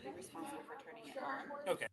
will be responsible for turning it on. Okay.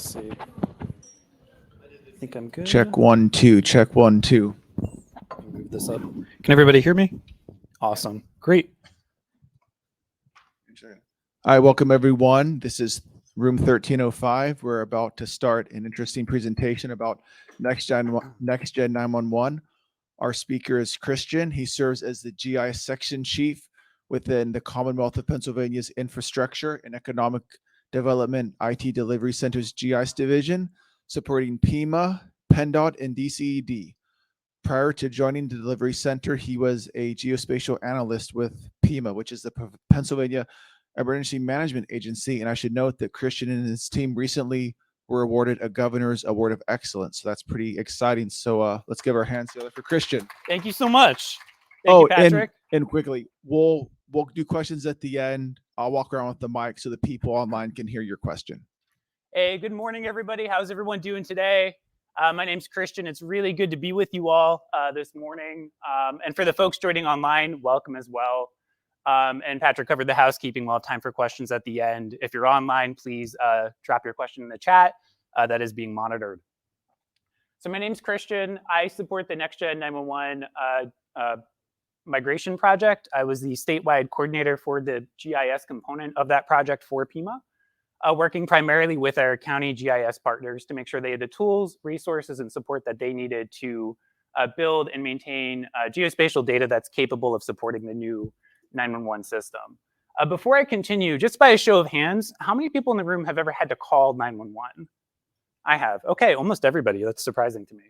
Let's see. I think I'm good. Check 1 2. Check 1 2. Move this up. Can everybody hear me? Awesome. Great. All right, welcome everyone. This is room 1305. We're about to start an interesting presentation about Next Gen 911. Our speaker is Christian. He serves as the GIS section chief within the Commonwealth of Pennsylvania's Infrastructure and Economic Development IT Delivery Center's GIS division, supporting PEMA, PennDOT, and DCED. Prior to joining the delivery center, he was a geospatial analyst with PEMA, which is the Pennsylvania Emergency Management Agency. And I should note that Christian and his team recently were awarded a Governor's Award of Excellence. So that's pretty exciting. So let's give our hands together for Christian. Thank you so much. Thank you, Patrick. And quickly, we'll do questions at the end. I'll walk around with the mic so the people online can hear your question. Hey, good morning, everybody. How's everyone doing today? My name's Christian. It's really good to be with you all this morning. And for the folks joining online, welcome as well. And Patrick covered the housekeeping. We'll have time for questions at the end. If you're online, please drop your question in the chat. That is being monitored. So my name's Christian. I support the Next Gen 911 migration project. I was the statewide coordinator for the GIS component of that project for PEMA, working primarily with our county GIS partners to make sure they had the tools, resources, and support that they needed to build and maintain geospatial data that's capable of supporting the new 911 system. Before I continue, just by a show of hands, how many people in the room have ever had to call 911? I have. Okay, almost everybody. That's surprising to me.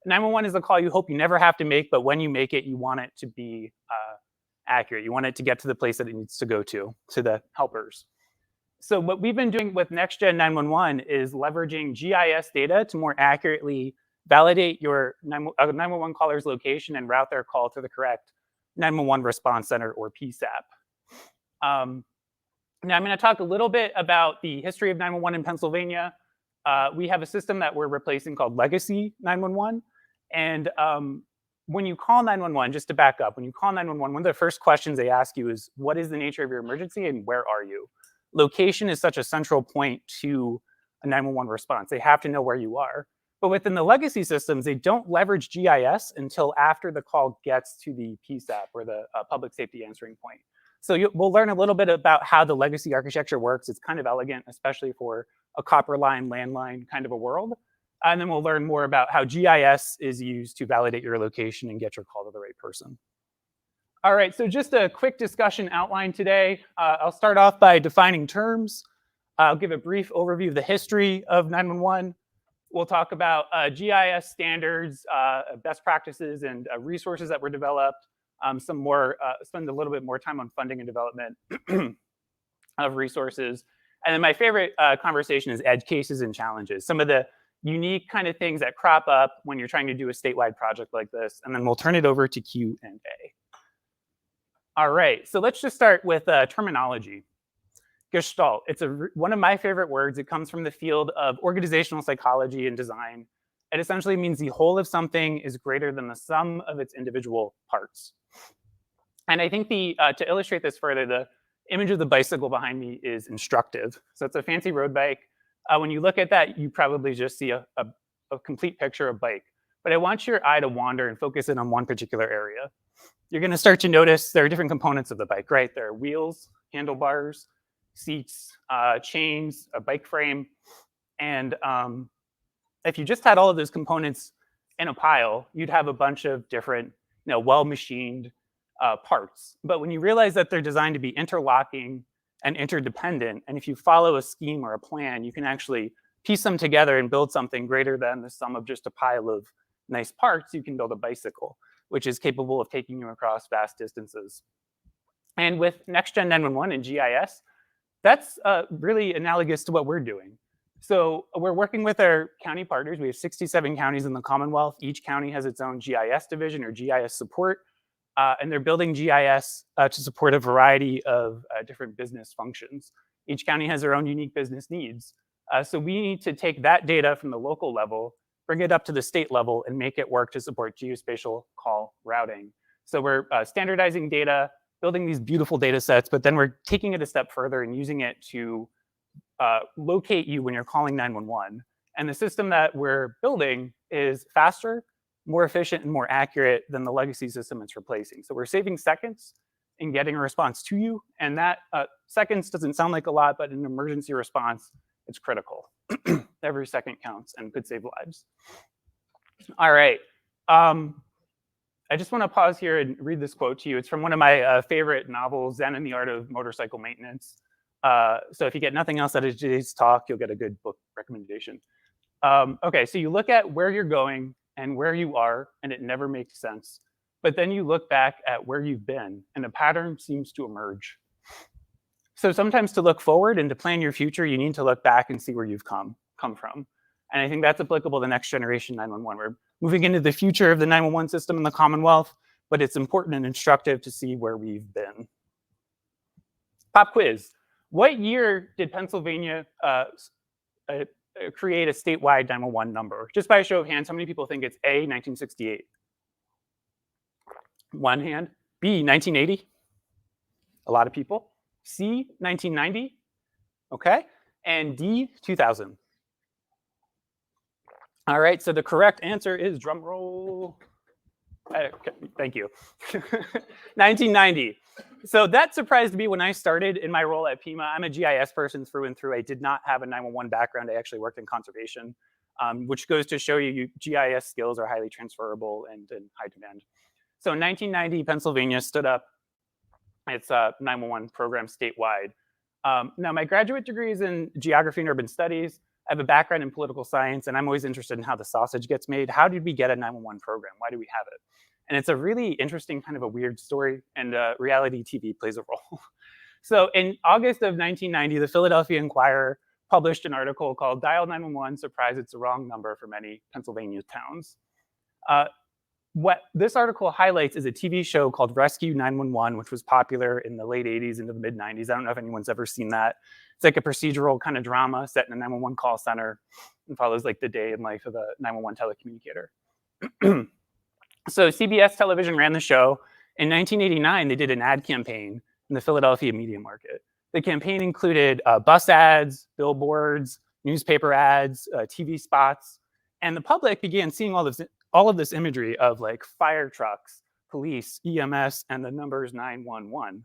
911 is a call you hope you never have to make, but when you make it, you want it to be accurate. You want it to get to the place that it needs to go to the helpers. So what we've been doing with Next Gen 911 is leveraging GIS data to more accurately validate your 911 caller's location and route their call to the correct 911 response center, or PSAP. Now I'm going to talk a little bit about the history of 911 in Pennsylvania. We have a system that we're replacing called Legacy 911. And when you call 911, just to back up, when you call 911, one of the first questions they ask you is, what is the nature of your emergency and where are you? Location is such a central point to a 911 response. They have to know where you are. But within the legacy systems, they don't leverage GIS until after the call gets to the PSAP, or the public safety answering point. So we'll learn a little bit about how the legacy architecture works. It's kind of elegant, especially for a copper line, landline kind of a world. And then we'll learn more about how GIS is used to validate your location and get your call to the right person. All right, so just a quick discussion outline today. I'll start off by defining terms. I'll give a brief overview of the history of 911. We'll talk about GIS standards, best practices, and resources that were developed. Spend a little bit more time on funding and development of resources. And then my favorite conversation is edge cases and challenges, some of the unique kind of things that crop up when you're trying to do a statewide project like this. And then we'll turn it over to Q&A. All right, so let's just start with terminology. Gestalt, it's one of my favorite words. It comes from the field of organizational psychology and design. It essentially means the whole of something is greater than the sum of its individual parts. And I think to illustrate this further, the image of the bicycle behind me is instructive. So it's a fancy road bike. When you look at that, you probably just see a complete picture of bike. But I want your eye to wander and focus in on one particular area. You're going to start to notice there are different components of the bike, right? There are wheels, handlebars, seats, chains, a bike frame. And if you just had all of those components in a pile, you'd have a bunch of different, well-machined parts. But when you realize that they're designed to be interlocking and interdependent, and if you follow a scheme or a plan, you can actually piece them together and build something greater than the sum of just a pile of nice parts. You can build a bicycle, which is capable of taking you across vast distances. And with Next Gen 911 and GIS, that's really analogous to what we're doing. So we're working with our county partners. We have 67 counties in the Commonwealth. Each county has its own GIS division or GIS support. And they're building GIS to support a variety of different business functions. Each county has their own unique business needs. So we need to take that data from the local level, bring it up to the state level, and make it work to support geospatial call routing. So we're standardizing data, building these beautiful data sets, but then we're taking it a step further and using it to locate you when you're calling 911. And the system that we're building is faster, more efficient, and more accurate than the legacy system it's replacing. So we're saving seconds in getting a response to you. And that seconds doesn't sound like a lot, but in an emergency response, it's critical. Every second counts and could save lives. All right. I just want to pause here and read this quote to you. It's from one of my favorite novels, Zen and the Art of Motorcycle Maintenance. So if you get nothing else out of today's talk, you'll get a good book recommendation. Okay, so you look at where you're going and where you are, and it never makes sense. But then you look back at where you've been, and a pattern seems to emerge. So sometimes to look forward and to plan your future, you need to look back and see where you've come from. And I think that's applicable to next generation 911. We're moving into the future of the 911 system in the Commonwealth, but it's important and instructive to see where we've been. Pop quiz. What year did Pennsylvania create a statewide 911 number? Just by a show of hands, how many people think it's A, 1968? One hand. B, 1980? A lot of people. C, 1990? Okay. And D, 2000. All right, so the correct answer is, drum roll. Okay, thank you. 1990. So that surprised me when I started in my role at PIMA. I'm a GIS person through and through. I did not have a 911 background. I actually worked in conservation, which goes to show you GIS skills are highly transferable and in high demand. So in 1990, Pennsylvania stood up its 911 program statewide. Now, my graduate degree is in geography and urban studies. I have a background in political science, and I'm always interested in how the sausage gets made. How did we get a 911 program? Why do we have it? And it's a really interesting, kind of a weird story, and reality TV plays a role. So in August of 1990, the Philadelphia Inquirer published an article called "Dial 911, Surprise, It's the Wrong Number for Many Pennsylvania Towns." What this article highlights is a TV show called Rescue 911, which was popular in the late 80s into the mid 90s. I don't know if anyone's ever seen that. It's like a procedural kind of drama set in a 911 call center and follows like the day in life of a 911 telecommunicator. So CBS television ran the show. In 1989, they did an ad campaign in the Philadelphia media market. The campaign included bus ads, billboards, newspaper ads, TV spots, and the public began seeing all of this imagery of like fire trucks, police, EMS, and the numbers 911.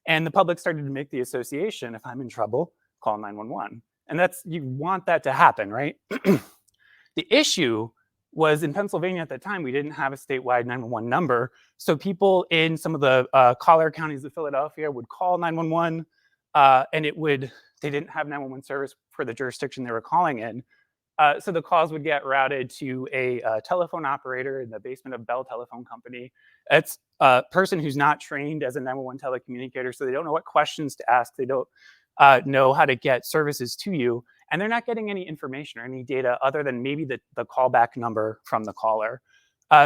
And the public started to make the association, if I'm in trouble, call 911. And you want that to happen, right? The issue was in Pennsylvania at the time, we didn't have a statewide 911 number. So people in some of the collar counties of Philadelphia would call 911 and they didn't have 911 service for the jurisdiction they were calling in. So the calls would get routed to a telephone operator in the basement of Bell Telephone Company. It's a person who's not trained as a 911 telecommunicator, so they don't know what questions to ask. They don't know how to get services to you, and they're not getting any information or any data other than maybe the callback number from the caller.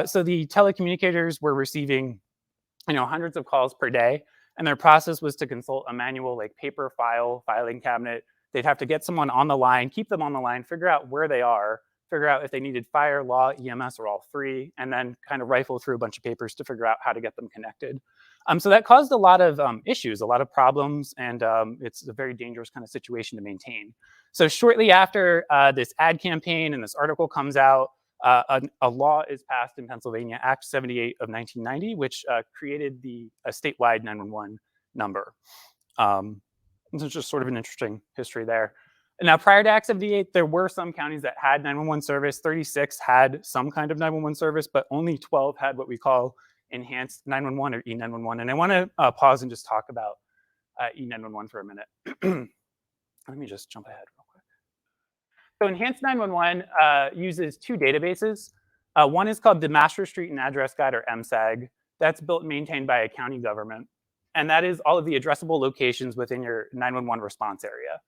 So the telecommunicators were receiving, hundreds of calls per day, and their process was to consult a manual, like paper filing cabinet. They'd have to get someone on the line, keep them on the line, figure out where they are, figure out if they needed fire, law, EMS, or all three, and then kind of rifle through a bunch of papers to figure out how to get them connected. So that caused a lot of issues, a lot of problems, and it's a very dangerous kind of situation to maintain. So shortly after this ad campaign and this article comes out, a law is passed in Pennsylvania, Act 78 of 1990, which created a statewide 911 number. This is just sort of an interesting history there. Now, prior to Act 78, there were some counties that had 911 service. 36 had some kind of 911 service, but only 12 had what we call enhanced 911 or E911. And I want to pause and just talk about E911 for a minute. Let me just jump ahead real quick. So enhanced 911 uses two databases. One is called the Master Street and Address Guide, or MSAG. That's built and maintained by a county government. And that is all of the addressable locations within your 911 response area.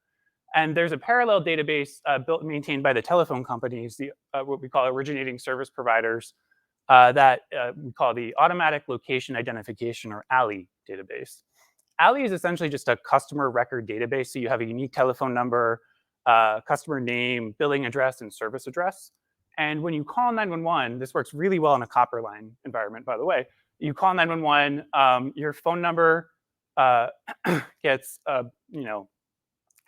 And there's a parallel database built and maintained by the telephone companies, what we call originating service providers, that we call the Automatic Location Identification, or ALI database. ALI is essentially just a customer record database. So you have a unique telephone number, customer name, billing address, and service address. And when you call 911, this works really well in a copper line environment, by the way. You call 911, your phone number gets,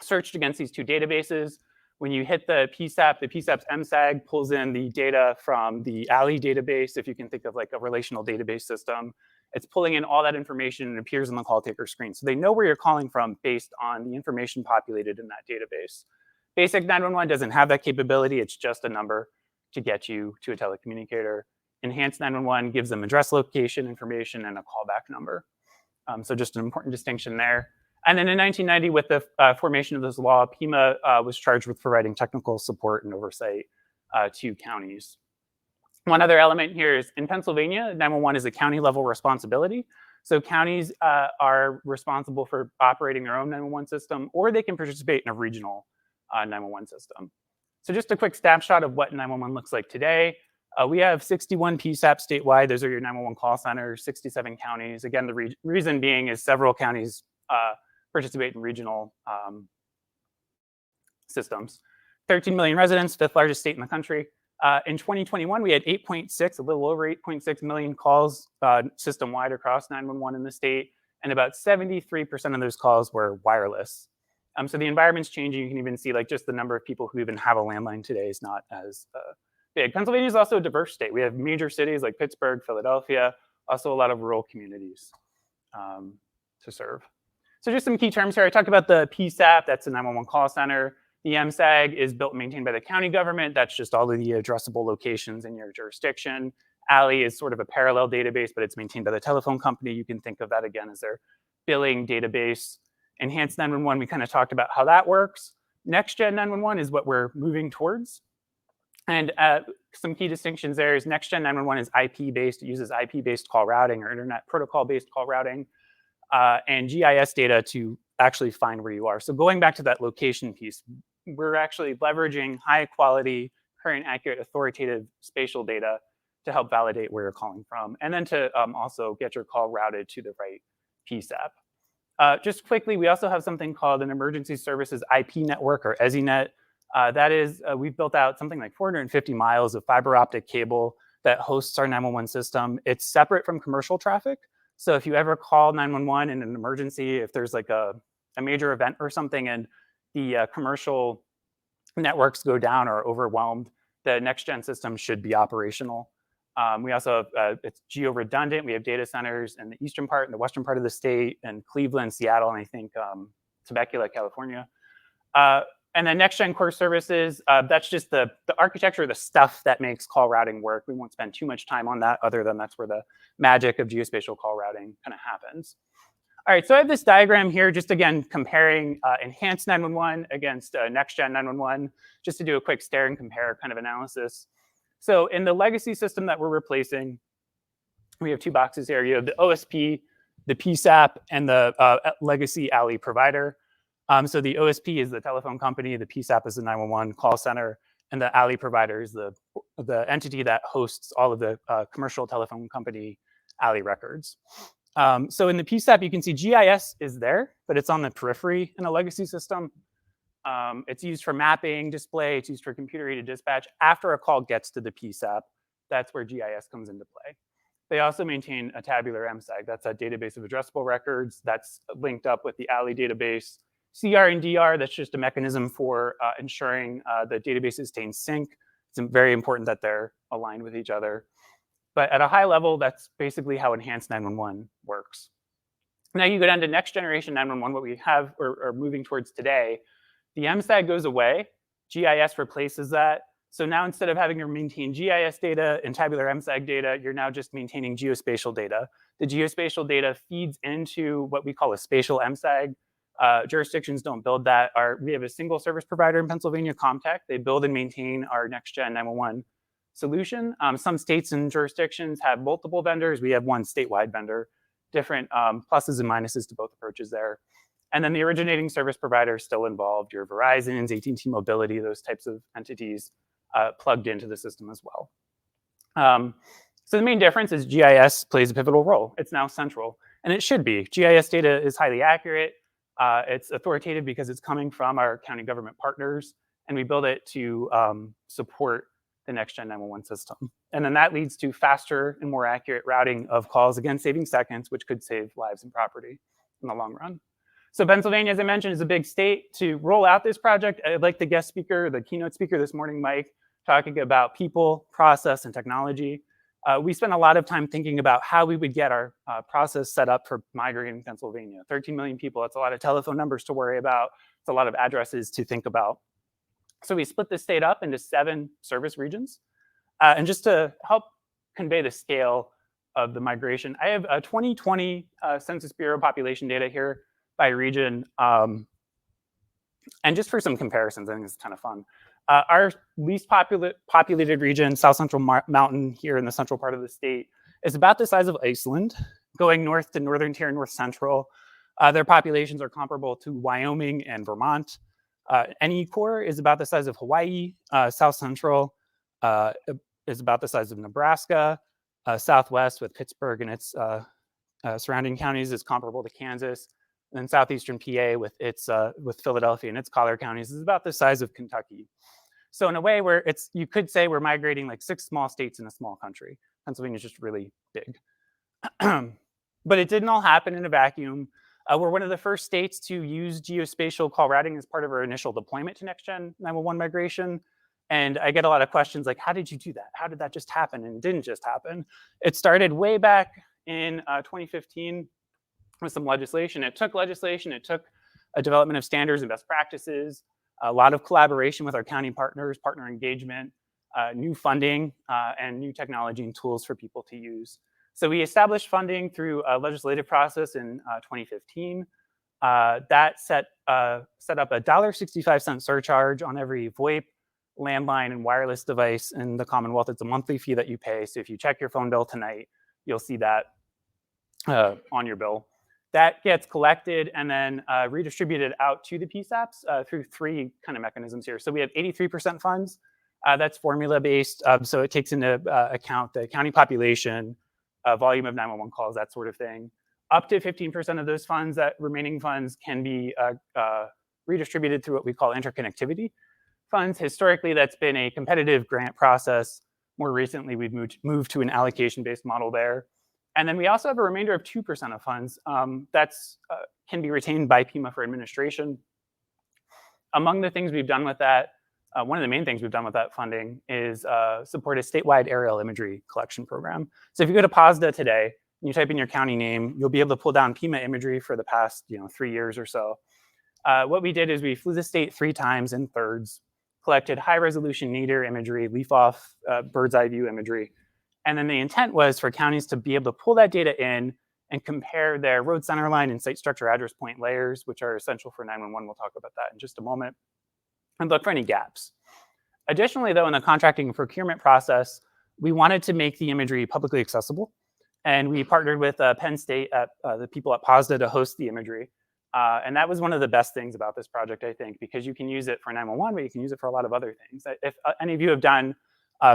searched against these two databases. When you hit the PSAP's MSAG pulls in the data from the ALI database, if you can think of like a relational database system. It's pulling in all that information and appears on the call taker screen. So they know where you're calling from based on the information populated in that database. Basic 911 doesn't have that capability. It's just a number to get you to a telecommunicator. Enhanced 911 gives them address location information and a callback number. So just an important distinction there. And then in 1990, with the formation of this law, PIMA was charged with providing technical support and oversight to counties. One other element here is in Pennsylvania, 911 is a county level responsibility. So counties are responsible for operating their own 911 system, or they can participate in a regional 911 system. So just a quick snapshot of what 911 looks like today. We have 61 PSAPs statewide. Those are your 911 call centers, 67 counties. Again, the reason being is several counties participate in regional systems. 13 million residents, fifth largest state in the country. In 2021, we had 8.6, a little over 8.6 million calls system-wide across 911 in the state, and about 73% of those calls were wireless. So the environment's changing. You can even see like just the number of people who even have a landline today is not as big. Pennsylvania is also a diverse state. We have major cities like Pittsburgh, Philadelphia, also a lot of rural communities to serve. So just some key terms here. I talked about the PSAP, that's the 911 call center. The MSAG is built and maintained by the county government. That's just all of the addressable locations in your jurisdiction. ALI is sort of a parallel database, but it's maintained by the telephone company. You can think of that again as their billing database. Enhanced 911, we kind of talked about how that works. Next Gen 911 is what we're moving towards. And some key distinctions there is Next Gen 911 is IP-based. It uses IP-based call routing or internet protocol-based call routing and GIS data to actually find where you are. So going back to that location piece, we're actually leveraging high-quality, current, accurate, authoritative spatial data to help validate where you're calling from, and then to also get your call routed to the right PSAP. Just quickly, we also have something called an Emergency Services IP network, or EZINet. That is, we've built out something like 450 miles of fiber optic cable that hosts our 911 system. It's separate from commercial traffic. So if you ever call 911 in an emergency, if there's like a major event or something and the commercial networks go down or are overwhelmed, the next-gen system should be operational. We also have, it's geo-redundant. We have data centers in the eastern part and the western part of the state, and Cleveland, Seattle, and I think Temecula, California. And then next-gen core services, that's just the architecture, the stuff that makes call routing work. We won't spend too much time on that, other than that's where the magic of geospatial call routing kind of happens. All right, so I have this diagram here, just again, comparing enhanced 911 against next-gen 911, just to do a quick stare and compare kind of analysis. So in the legacy system that we're replacing, we have two boxes here. You have the OSP, the PSAP, and the legacy ALI provider. So the OSP is the telephone company, the PSAP is the 911 call center, and the ALI provider is the entity that hosts all of the commercial telephone company ALI records. So in the PSAP, you can see GIS is there, but it's on the periphery in a legacy system. It's used for mapping, display, it's used for computer-aided dispatch. After a call gets to the PSAP, that's where GIS comes into play. They also maintain a tabular MSAG. That's a database of addressable records that's linked up with the ALI database. CR and DR, that's just a mechanism for ensuring the databases stay in sync. It's very important that they're aligned with each other. But at a high level, that's basically how enhanced 911 works. Now you go down to next generation 911, what we have or are moving towards today. The MSAG goes away, GIS replaces that. So now instead of having to maintain GIS data and tabular MSAG data, you're now just maintaining geospatial data. The geospatial data feeds into what we call a spatial MSAG. Jurisdictions don't build that. We have a single service provider in Pennsylvania, Comtech. They build and maintain our next-gen 911 solution. Some states and jurisdictions have multiple vendors. We have one statewide vendor. Different pluses and minuses to both approaches there. And then the originating service provider is still involved. Your Verizon's, AT&T Mobility, those types of entities plugged into the system as well. So the main difference is GIS plays a pivotal role. It's now central, and it should be. GIS data is highly accurate. It's authoritative because it's coming from our county government partners, and we build it to support the next-gen 911 system. And then that leads to faster and more accurate routing of calls, again, saving seconds, which could save lives and property in the long run. So Pennsylvania, as I mentioned, is a big state. To roll out this project, I'd like the guest speaker, the keynote speaker this morning, Mike, talking about people, process, and technology. We spent a lot of time thinking about how we would get our process set up for migrating Pennsylvania. 13 million people, that's a lot of telephone numbers to worry about. It's a lot of addresses to think about. So we split the state up into 7 service regions. And just to help convey the scale of the migration, I have 2020 Census Bureau population data here by region. And just for some comparisons, I think it's kind of fun. Our least populated region, South Central Mountain here in the central part of the state, is about the size of Iceland. Going north to northern tier, north central, their populations are comparable to Wyoming and Vermont. NE core is about the size of Hawaii. South Central is about the size of Nebraska. Southwest with Pittsburgh and its surrounding counties is comparable to Kansas. And then southeastern PA with Philadelphia and its collar counties is about the size of Kentucky. So in a way where you could say we're migrating like 6 small states in a small country. Pennsylvania is just really big. But it didn't all happen in a vacuum. We're one of the first states to use geospatial call routing as part of our initial deployment to NextGen 911 migration. And I get a lot of questions like, how did you do that? How did that just happen? And it didn't just happen. It started way back in 2015 with some legislation. It took legislation. It took a development of standards and best practices, a lot of collaboration with our county partners, partner engagement, new funding, and new technology and tools for people to use. So we established funding through a legislative process in 2015. That set up a $1.65 surcharge on every VoIP, landline, and wireless device in the Commonwealth. It's a monthly fee that you pay. So if you check your phone bill tonight, you'll see that on your bill. That gets collected and then redistributed out to the PSAPs through 3 kind of mechanisms here. So we have 83% funds. That's formula-based. So it takes into account the county population, volume of 911 calls, that sort of thing. Up to 15% of those funds, that remaining funds, can be redistributed through what we call interconnectivity funds. Historically, that's been a competitive grant process. More recently, we've moved to an allocation-based model there. And then we also have a remainder of 2% of funds that's can be retained by PIMA for administration. Among the things we've done with that, one of the main things we've done with that funding is support a statewide aerial imagery collection program. So if you go to POSDA today, and you type in your county name, you'll be able to pull down PIMA imagery for the past 3 years or so. What we did is we flew the state 3 times in thirds, collected high-resolution nadir imagery, leaf-off bird's eye view imagery. And then the intent was for counties to be able to pull that data in and compare their road centerline and site structure address point layers, which are essential for 911. We'll talk about that in just a moment, and look for any gaps. Additionally, though, in the contracting and procurement process, we wanted to make the imagery publicly accessible. And we partnered with Penn State, the people at POSDA, to host the imagery. And that was one of the best things about this project, I think, because you can use it for 911, but you can use it for a lot of other things. If any of you have done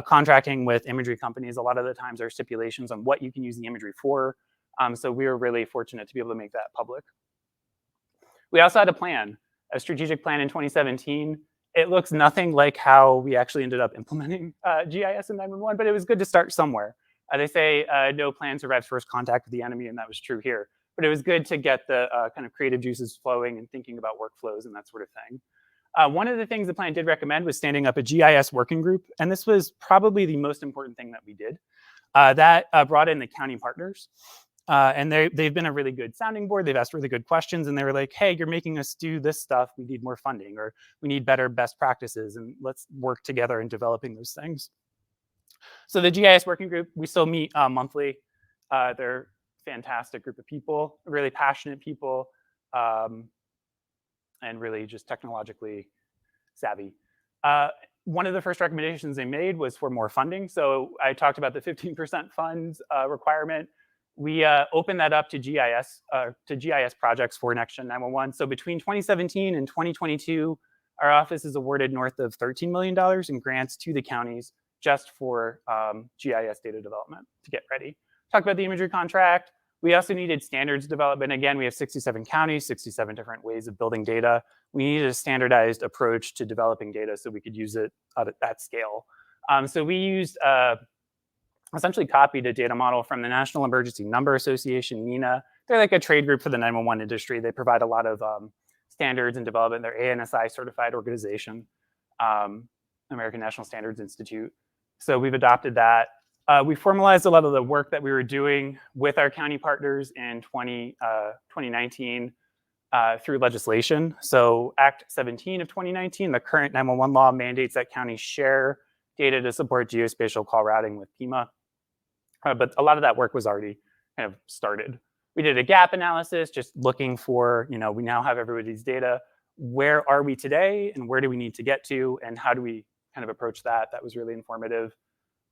contracting with imagery companies, a lot of the times there are stipulations on what you can use the imagery for. So we were really fortunate to be able to make that public. We also had a strategic plan in 2017. It looks nothing like how we actually ended up implementing GIS in 911, but it was good to start somewhere. They say no plan survives first contact with the enemy, and that was true here. But it was good to get the kind of creative juices flowing and thinking about workflows and that sort of thing. One of the things the plan did recommend was standing up a GIS working group, and this was probably the most important thing that we did. That brought in the county partners, and they've been a really good sounding board. They've asked really good questions, and they were like, hey, you're making us do this stuff. We need more funding, or we need better best practices, and let's work together in developing those things. So the GIS working group, we still meet monthly. They're a fantastic group of people, really passionate people, and really just technologically savvy. One of the first recommendations they made was for more funding. So I talked about the 15% funds requirement. We opened that up to GIS projects for NextGen 911. So between 2017 and 2022, our office is awarded north of $13 million in grants to the counties just for GIS data development to get ready. Talk about the imagery contract. We also needed standards development. Again, we have 67 counties, 67 different ways of building data. We needed a standardized approach to developing data so we could use it at scale. So we used, essentially copied a data model from the National Emergency Number Association, NENA. They're like a trade group for the 911 industry. They provide a lot of standards and development. They're ANSI certified organization, American National Standards Institute. So we've adopted that. We formalized a lot of the work that we were doing with our county partners in 2019 through legislation. So Act 17 of 2019, the current 911 law, mandates that counties share data to support geospatial call routing with PIMA. But a lot of that work was already kind of started. We did a gap analysis, just looking for, we now have everybody's data. Where are we today and where do we need to get to and how do we kind of approach that? That was really informative.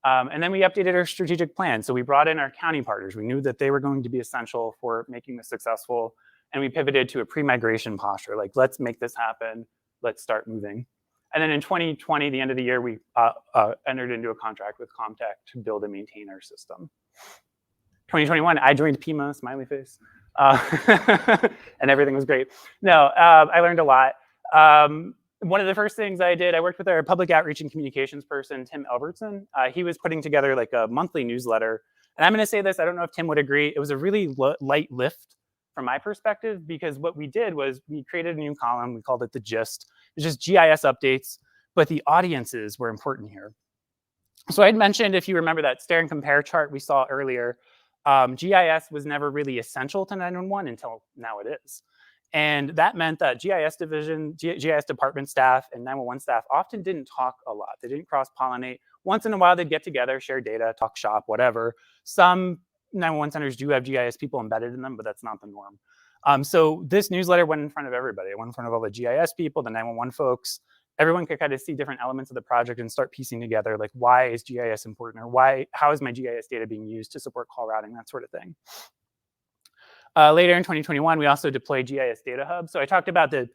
And then we updated our strategic plan. So we brought in our county partners. We knew that they were going to be essential for making this successful. And we pivoted to a pre-migration posture, like, let's make this happen. Let's start moving. And then in 2020, the end of the year, we entered into a contract with Comtech to build and maintain our system. 2021, I joined PIMA, smiley face, and everything was great. No, I learned a lot. One of the first things I did, I worked with our public outreach and communications person, Tim Albertson. He was putting together like a monthly newsletter. And I'm going to say this, I don't know if Tim would agree. It was a really light lift from my perspective, because what we did was we created a new column. We called it the Gist. It's just GIS updates, but the audiences were important here. So I'd mentioned, if you remember that stare and compare chart we saw earlier, GIS was never really essential to 911 until now it is. And that meant that GIS division, GIS department staff and 911 staff often didn't talk a lot. They didn't cross-pollinate. Once in a while, they'd get together, share data, talk shop, whatever. Some 911 centers do have GIS people embedded in them, but that's not the norm. So this newsletter went in front of everybody. It went in front of all the GIS people, the 911 folks. Everyone could kind of see different elements of the project and start piecing together, like, why is GIS important, or how is my GIS data being used to support call routing, that sort of thing. Later in 2021, we also deployed GIS Data Hub. So I talked about the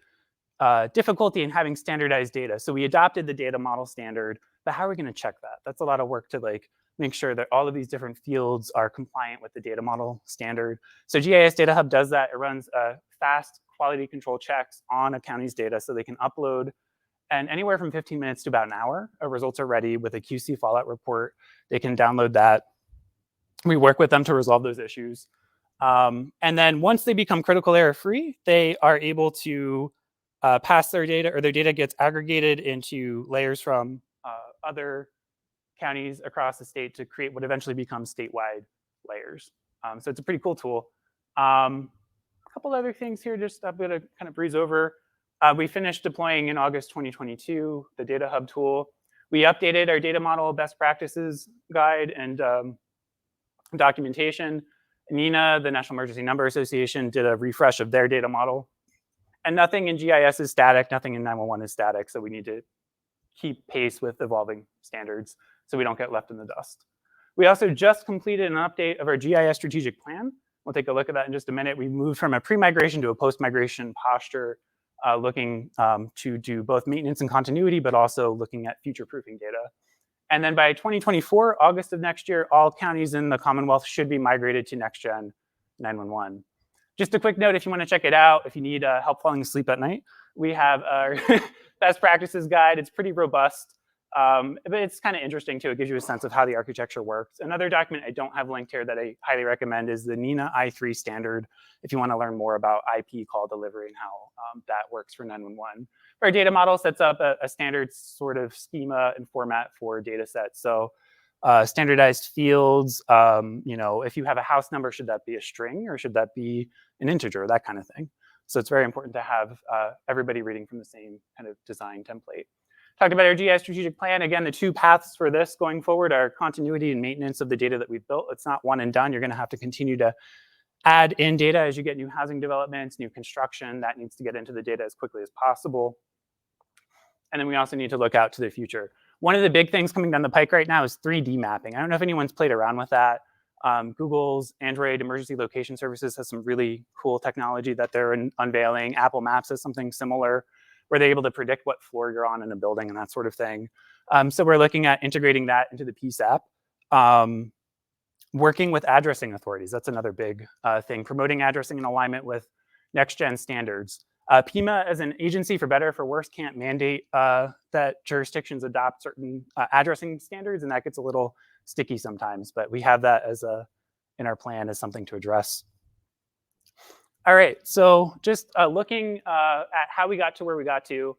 difficulty in having standardized data. So we adopted the data model standard, but how are we going to check that? That's a lot of work to make sure that all of these different fields are compliant with the data model standard. So GIS Data Hub does that. It runs fast quality control checks on a county's data so they can upload. And anywhere from 15 minutes to about an hour, results are ready with a QC fallout report. They can download that. We work with them to resolve those issues. And then once they become critical error free, they are able to pass their data, or their data gets aggregated into layers from other counties across the state to create what eventually becomes statewide layers. So it's a pretty cool tool. A couple other things here, just I'm going to kind of breeze over. We finished deploying in August 2022 the Data Hub tool. We updated our data model best practices guide and documentation. NENA, the National Emergency Number Association, did a refresh of their data model. And nothing in GIS is static, nothing in 911 is static, so we need to keep pace with evolving standards so we don't get left in the dust. We also just completed an update of our GIS strategic plan. We'll take a look at that in just a minute. We moved from a pre-migration to a post-migration posture, looking to do both maintenance and continuity, but also looking at future-proofing data. And then by 2024, August of next year, all counties in the Commonwealth should be migrated to next-gen 911. Just a quick note, if you want to check it out, if you need help falling asleep at night, we have our best practices guide. It's pretty robust, but it's kind of interesting too. It gives you a sense of how the architecture works. Another document I don't have linked here that I highly recommend is the NENA I3 standard, if you want to learn more about IP call delivery and how that works for 911. Our data model sets up a standard sort of schema and format for data sets. So standardized fields, if you have a house number, should that be a string or should that be an integer, that kind of thing. So it's very important to have everybody reading from the same kind of design template. Talked about our GIS strategic plan. Again, the two paths for this going forward are continuity and maintenance of the data that we've built. It's not one and done. You're going to have to continue to add in data as you get new housing developments, new construction. That needs to get into the data as quickly as possible. And then we also need to look out to the future. One of the big things coming down the pike right now is 3D mapping. I don't know if anyone's played around with that. Google's Android Emergency Location Services has some really cool technology that they're unveiling. Apple Maps has something similar where they're able to predict what floor you're on in a building and that sort of thing. So we're looking at integrating that into the Peace app. Working with addressing authorities, that's another big thing. Promoting addressing in alignment with next-gen standards. PIMA, as an agency, for better or for worse, can't mandate that jurisdictions adopt certain addressing standards, and that gets a little sticky sometimes. But we have that as in our plan as something to address. All right, so just looking at how we got to where we got to,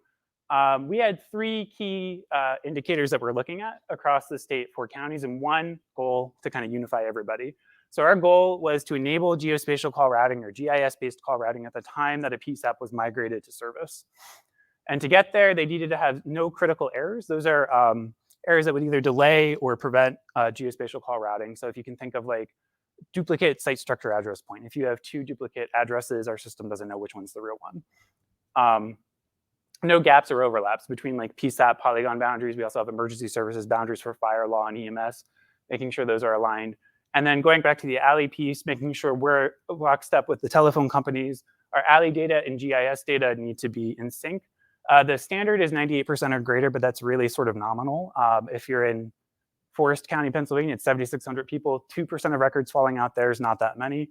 we had 3 key indicators that we're looking at across the state for counties, and one goal to kind of unify everybody. So our goal was to enable geospatial call routing or GIS-based call routing at the time that a PSAP was migrated to service. And to get there, they needed to have no critical errors. Those are errors that would either delay or prevent geospatial call routing. So if you can think of like duplicate site structure address point. If you have 2 duplicate addresses, our system doesn't know which one's the real one. No gaps or overlaps between like PSAP polygon boundaries. We also have emergency services boundaries for fire, law, and EMS, making sure those are aligned. And then going back to the alley piece, making sure we're lockstep with the telephone companies. Our alley data and GIS data need to be in sync. The standard is 98% or greater, but that's really sort of nominal. If you're in Forest County, Pennsylvania, it's 7,600 people. 2% of records falling out there is not that many.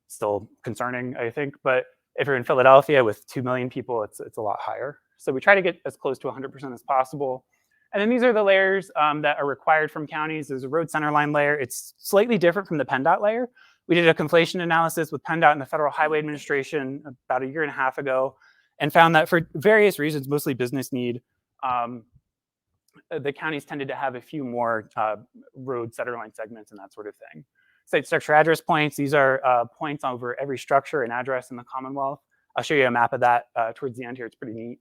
Still concerning, I think. But if you're in Philadelphia with 2 million people, it's a lot higher. So we try to get as close to 100% as possible. And then these are the layers that are required from counties. There's a road centerline layer. It's slightly different from the PennDOT layer. We did a conflation analysis with PennDOT and the Federal Highway Administration about 1.5 years ago and found that for various reasons, mostly business need, the counties tended to have a few more road centerline segments and that sort of thing. Site structure address points, these are points over every structure and address in the Commonwealth. I'll show you a map of that towards the end here. It's pretty neat.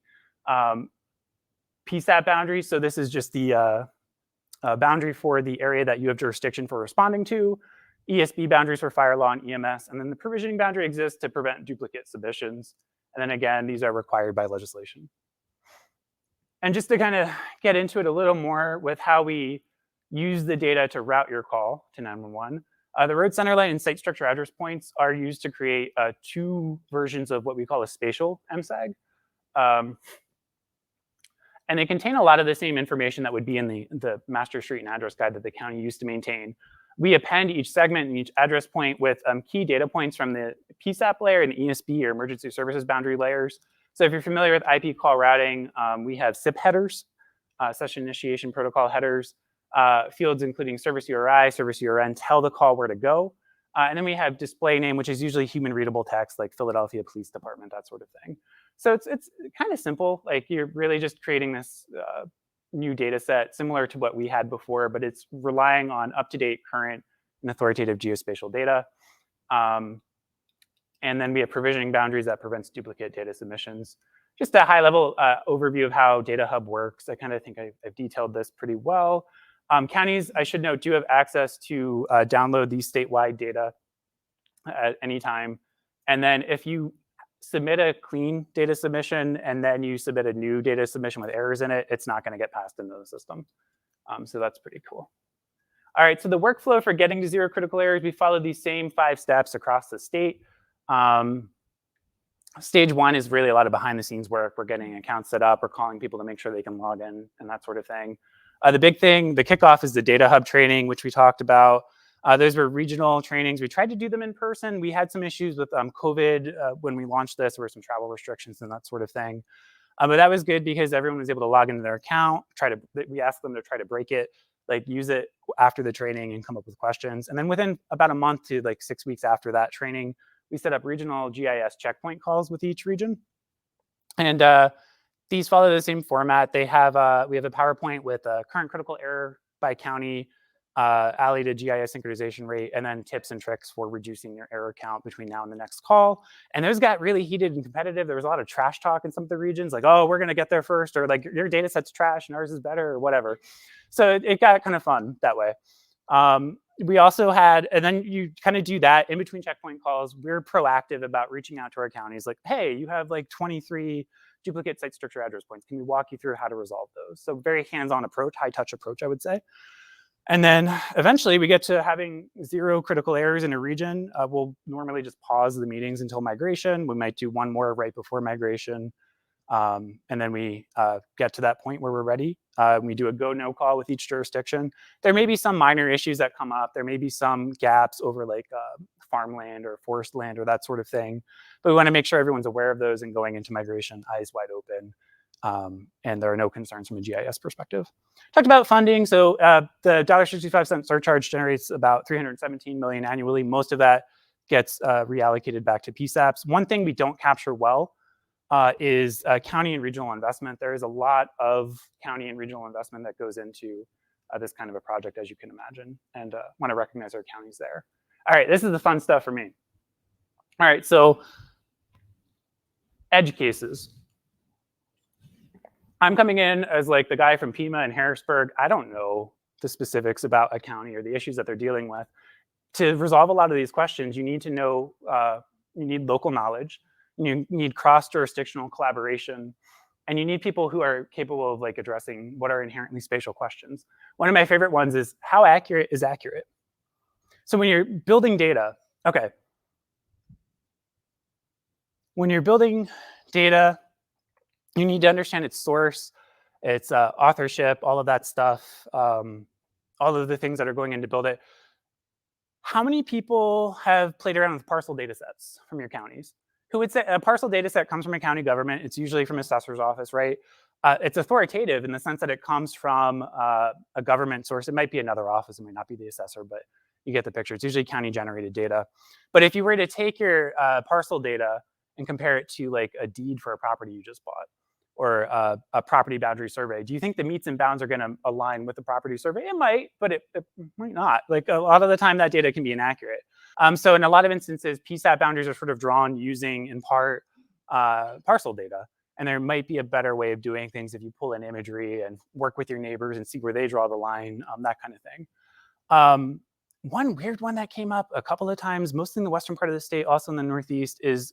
PSAP boundaries, so this is just the boundary for the area that you have jurisdiction for responding to. ESB boundaries for fire, law, and EMS. And then the provisioning boundary exists to prevent duplicate submissions. And then again, these are required by legislation. And just to kind of get into it a little more with how we use the data to route your call to 911, the road centerline and site structure address points are used to create 2 versions of what we call a spatial MSAG. And they contain a lot of the same information that would be in the master street and address guide that the county used to maintain. We append each segment and each address point with key data points from the PSAP layer and ESB or emergency services boundary layers. So if you're familiar with IP call routing, we have SIP headers, session initiation protocol headers, fields including service URI, service URN, tell the call where to go. And then we have display name, which is usually human readable text like Philadelphia Police Department, that sort of thing. So it's kind of simple. Like you're really just creating this new data set similar to what we had before, but it's relying on up-to-date, current, and authoritative geospatial data. And then we have provisioning boundaries that prevents duplicate data submissions. Just a high-level overview of how Data Hub works. I kind of think I've detailed this pretty well. Counties, I should note, do have access to download these statewide data at any time. And then if you submit a clean data submission and then you submit a new data submission with errors in it, it's not going to get passed into the system. So that's pretty cool. All right, so the workflow for getting to 0 critical errors, we follow these same 5 steps across the state. Stage 1 is really a lot of behind the scenes work. We're getting accounts set up, we're calling people to make sure they can log in and that sort of thing. The big thing, the kickoff, is the Data Hub training, which we talked about. Those were regional trainings. We tried to do them in person. We had some issues with COVID when we launched this. There were some travel restrictions and that sort of thing. But that was good because everyone was able to log into their account. We asked them to try to break it, like use it after the training and come up with questions. And then within about a month to like 6 weeks after that training, we set up regional GIS checkpoint calls with each region. And these follow the same format. They have we have a PowerPoint with current critical error by county, alley to GIS synchronization rate, and then tips and tricks for reducing your error count between now and the next call. And those got really heated and competitive. There was a lot of trash talk in some of the regions, like, oh, we're going to get there first, or like your data set's trash and ours is better, or whatever. So it got kind of fun that way. We also had, and then you kind of do that in between checkpoint calls. We're proactive about reaching out to our counties like, hey, you have like 23 duplicate site structure address points. Can we walk you through how to resolve those? So very hands-on approach, high-touch approach, I would say. And then eventually we get to having 0 critical errors in a region. We'll normally just pause the meetings until migration. We might do one more right before migration. And then we get to that point where we're ready. We do a go, no call with each jurisdiction. There may be some minor issues that come up. There may be some gaps over like farmland or forest land or that sort of thing. But we want to make sure everyone's aware of those and going into migration, eyes wide open. And there are no concerns from a GIS perspective. Talked about funding. So the $1.65 surcharge generates about $317 million annually. Most of that gets reallocated back to PSAPs. One thing we don't capture well is county and regional investment. There is a lot of county and regional investment that goes into this kind of a project, as you can imagine, and want to recognize our counties there. All right, this is the fun stuff for me. All right, so edge cases. I'm coming in as like the guy from Pima and Harrisburg. I don't know the specifics about a county or the issues that they're dealing with. To resolve a lot of these questions, you need to know, you need local knowledge, you need cross-jurisdictional collaboration, and you need people who are capable of like addressing what are inherently spatial questions. One of my favorite ones is, how accurate is accurate? So when you're building data, okay. When you're building data, you need to understand its source, its authorship, all of that stuff, all of the things that are going in to build it. How many people have played around with parcel data sets from your counties? Who would say a parcel data set comes from a county government? It's usually from assessor's office, right? It's authoritative in the sense that it comes from a government source. It might be another office, it might not be the assessor, but you get the picture. It's usually county generated data. But if you were to take your parcel data and compare it to like a deed for a property you just bought, or a property boundary survey, do you think the meets and bounds are going to align with the property survey? It might, but it might not. Like a lot of the time that data can be inaccurate. So in a lot of instances, PSAP boundaries are sort of drawn using, in part, parcel data. And there might be a better way of doing things if you pull in imagery and work with your neighbors and see where they draw the line, that kind of thing. One weird one that came up a couple of times, mostly in the western part of the state, also in the Northeast, is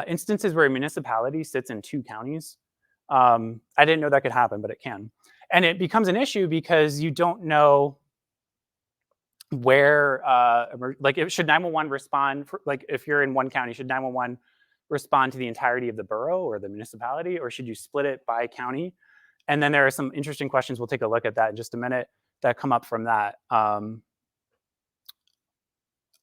instances where a municipality sits in two counties. I didn't know that could happen, but it can. And it becomes an issue because you don't know where, like, should 911 respond, like, if you're in one county, should 911 respond to the entirety of the borough or the municipality, or should you split it by county? And then there are some interesting questions, we'll take a look at that in just a minute, that come up from that.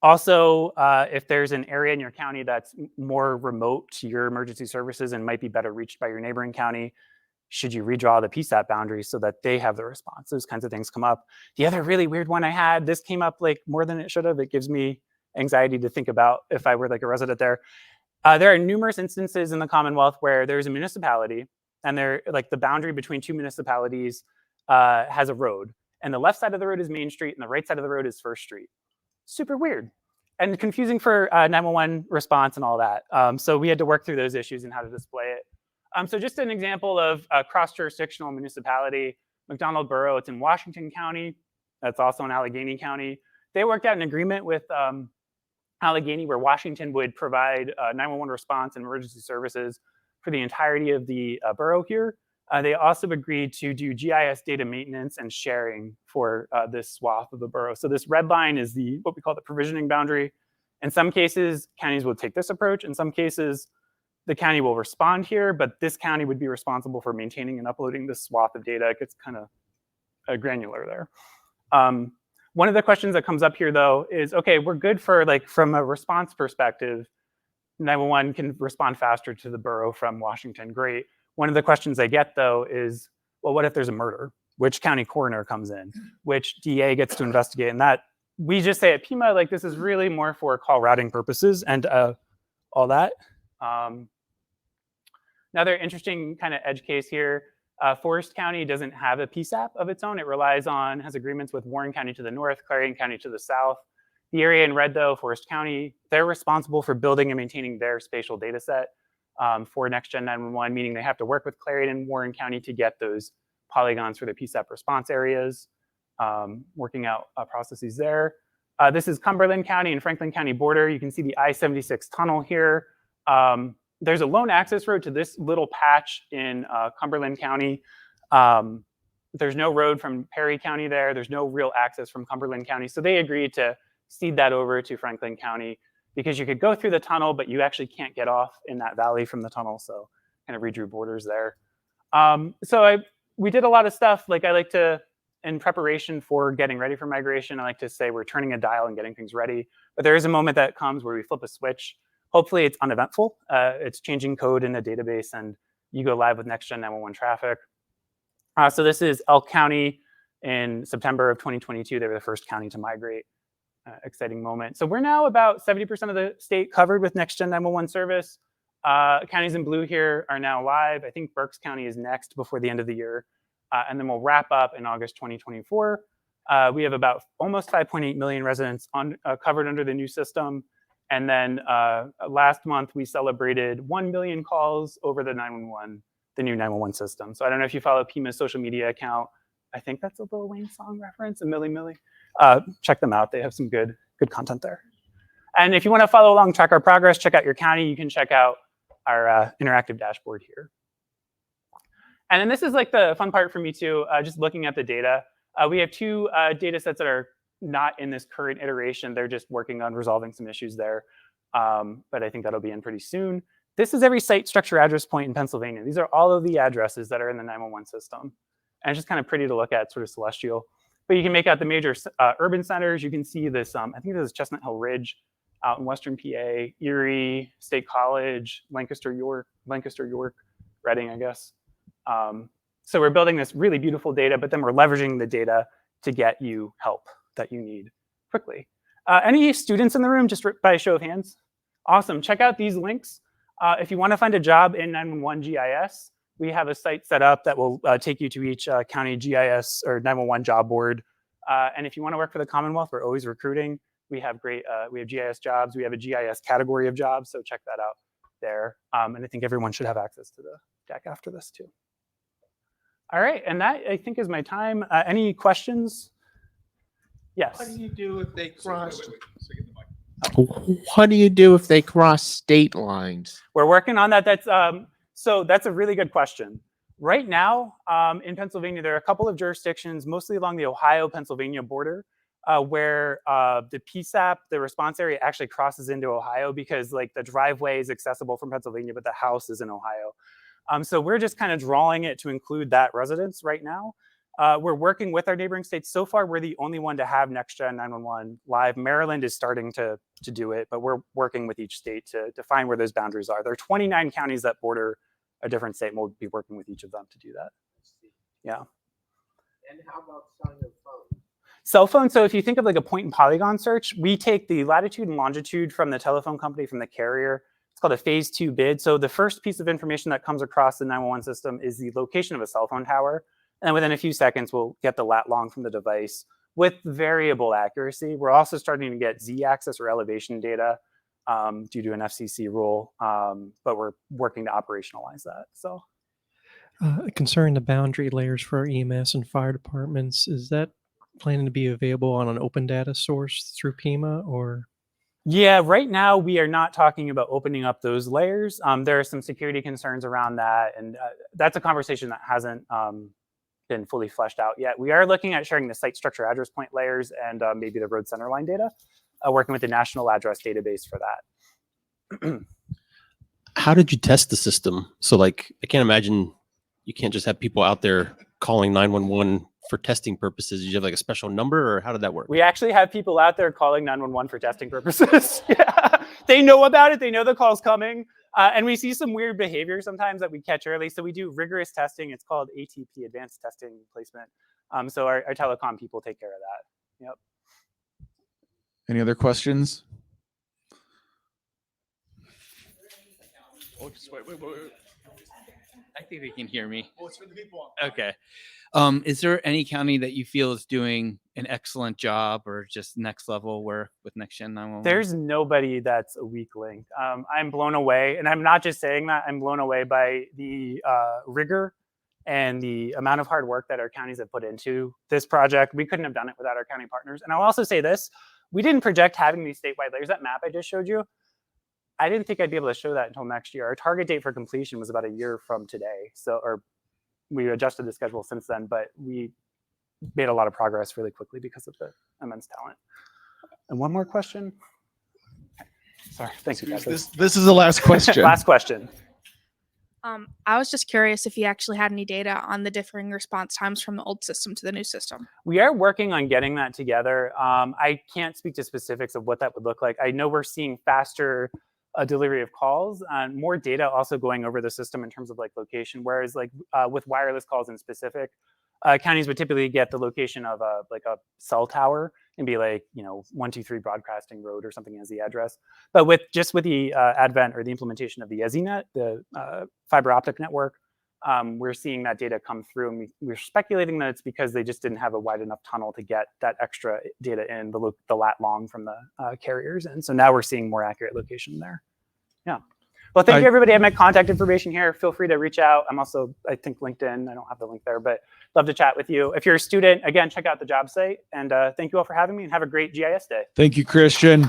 Also, if there's an area in your county that's more remote to your emergency services and might be better reached by your neighboring county, should you redraw the PSAP boundaries so that they have the response? Those kinds of things come up. The other really weird one I had, this came up like more than it should have. It gives me anxiety to think about if I were like a resident there. There are numerous instances in the Commonwealth where there's a municipality and they're like the boundary between two municipalities has a road. And the left side of the road is Main Street and the right side of the road is First Street. Super weird and confusing for 911 response and all that. So we had to work through those issues and how to display it. So just an example of a cross-jurisdictional municipality, McDonald Borough, it's in Washington County. That's also in Allegheny County. They worked out an agreement with Allegheny where Washington would provide 911 response and emergency services for the entirety of the borough here. They also agreed to do GIS data maintenance and sharing for this swath of the borough. So this red line is what we call the provisioning boundary. In some cases, counties will take this approach. In some cases, the county will respond here, but this county would be responsible for maintaining and uploading this swath of data. It gets kind of granular there. One of the questions that comes up here, though, is, okay, we're good for, like, from a response perspective, 911 can respond faster to the borough from Washington. Great. One of the questions I get, though, is, well, what if there's a murder? Which county coroner comes in? Which DA gets to investigate? And that, we just say at Pima, like, this is really more for call routing purposes and all that. Another interesting kind of edge case here, Forest County doesn't have a PSAP of its own. It has agreements with Warren County to the north, Clarion County to the south. The area in red, though, Forest County, they're responsible for building and maintaining their spatial data set for NextGen 911, meaning they have to work with Clarion and Warren County to get those polygons for the PSAP response areas, working out processes there. This is Cumberland County and Franklin County border. You can see the I-76 tunnel here. There's a lone access road to this little patch in Cumberland County. There's no road from Perry County there. There's no real access from Cumberland County. So they agreed to cede that over to Franklin County because you could go through the tunnel, but you actually can't get off in that valley from the tunnel. So kind of redrew borders there. We did a lot of stuff. Like, I like to, in preparation for getting ready for migration, I like to say we're turning a dial and getting things ready. But there is a moment that comes where we flip a switch. Hopefully it's uneventful. It's changing code in a database and you go live with NextGen 911 traffic. So this is Elk County in September of 2022. They were the first county to migrate. exciting moment. So we're now about 70% of the state covered with Next-Gen 911 service. Counties in blue here are now live. I think Berks County is next before the end of the year. And then we'll wrap up in August 2024. We have about almost 5.8 million residents covered under the new system. And then last month, we celebrated 1 million calls over the new 911 system. So I don't know if you follow PIMA's social media account. I think that's a Lil Wayne song reference, a Milli Milli. Check them out. They have some good content there. And if you want to follow along, track our progress, check out your county, you can check out our interactive dashboard here. And then this is like the fun part for me too, just looking at the data. We have two data sets that are not in this current iteration. They're just working on resolving some issues there. But I think that'll be in pretty soon. This is every site structure address point in Pennsylvania. These are all of the addresses that are in the 911 system. And it's just kind of pretty to look at, sort of celestial. But you can make out the major urban centers. You can see this, I think this is Chestnut Hill Ridge out in Western PA, Erie, State College, Lancaster, York, Reading, I guess. So we're building this really beautiful data, but then we're leveraging the data to get you help that you need quickly. Any students in the room, just by a show of hands? Awesome. Check out these links. If you want to find a job in 911 GIS, we have a site set up that will take you to each county GIS or 911 job board. And if you want to work for the Commonwealth, we're always recruiting. We have we have GIS jobs. We have a GIS category of jobs, so check that out there. And I think everyone should have access to the deck after this too. All right, and that I think is my time. Any questions? Yes. What do you do if they cross? Wait. What do you do if they cross state lines? We're working on that. So that's a really good question. Right now, in Pennsylvania, there are a couple of jurisdictions, mostly along the Ohio-Pennsylvania border, where the PSAP, the response area, actually crosses into Ohio because like the driveway is accessible from Pennsylvania, but the house is in Ohio. So we're just kind of drawing it to include that residence right now. We're working with our neighboring states. So far, we're the only one to have Next-Gen 911 live. Maryland is starting to do it, but we're working with each state to define where those boundaries are. There are 29 counties that border a different state, and we'll be working with each of them to do that. Yeah. And how about selling a phone? Cell phone, so if you think of like a point and polygon search, we take the latitude and longitude from the telephone company, from the carrier. It's called a phase 2 bid. So the first piece of information that comes across the 911 system is the location of a cell phone tower. And within a few seconds, we'll get the lat long from the device with variable accuracy. We're also starting to get Z-axis or elevation data due to an FCC rule, but we're working to operationalize that. So, Concerning the boundary layers for our EMS and fire departments, is that planning to be available on an open data source through PIMA or? yeah, right now we are not talking about opening up those layers. There are some security concerns around that, and that's a conversation that hasn't been fully fleshed out yet. We are looking at sharing the site structure address point layers and maybe the road centerline data, working with the national address database for that. How did you test the system? So like, I can't imagine you can't just have people out there calling 911 for testing purposes. Did you have like a special number, or how did that work? We actually have people out there calling 911 for testing purposes. Yeah, they know about it. They know the call's coming. And we see some weird behavior sometimes that we catch early. So we do rigorous testing. It's called ATP, Advanced Testing Placement. So our telecom people take care of that. Yep. Any other questions? Oh, just wait. I think they can hear me. Oh, it's for the people. Okay. Is there any county that you feel is doing an excellent job or just next level work with Next-Gen 911? There's nobody that's a weak link. I'm blown away, and I'm not just saying that. I'm blown away by the rigor and the amount of hard work that our counties have put into this project. We couldn't have done it without our county partners. And I'll also say this, we didn't project having these statewide layers. That map I just showed you, I didn't think I'd be able to show that until next year. Our target date for completion was about a year from today. So, or we adjusted the schedule since then, but we made a lot of progress really quickly because of the immense talent. And one more question. Sorry, thank you. This is the last question. Last question. I was just curious if you actually had any data on the differing response times from the old system to the new system. We are working on getting that together. I can't speak to specifics of what that would look like. I know we're seeing faster delivery of calls and more data also going over the system in terms of like location, whereas like with wireless calls in specific, Counties would typically get the location of a cell tower and be like, 123 Broadcasting Road or something as the address. But with the advent or the implementation of the EZNet, the fiber optic network, we're seeing that data come through, and we're speculating that it's because they just didn't have a wide enough tunnel to get that extra data in the lat long from the carriers. And so now we're seeing more accurate location there. Yeah. Well, thank you, everybody. I have my contact information here. Feel free to reach out. I'm also, I think, LinkedIn. I don't have the link there, but love to chat with you. If you're a student, again, check out the job site. And thank you all for having me, and have a great GIS day. Thank you, Christian.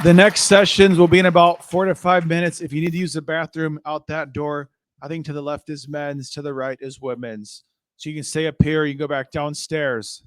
The next sessions will be in about 4 to 5 minutes. If you need to use the bathroom out that door, I think to the left is men's, to the right is women's. So you can stay up here, you can go back downstairs.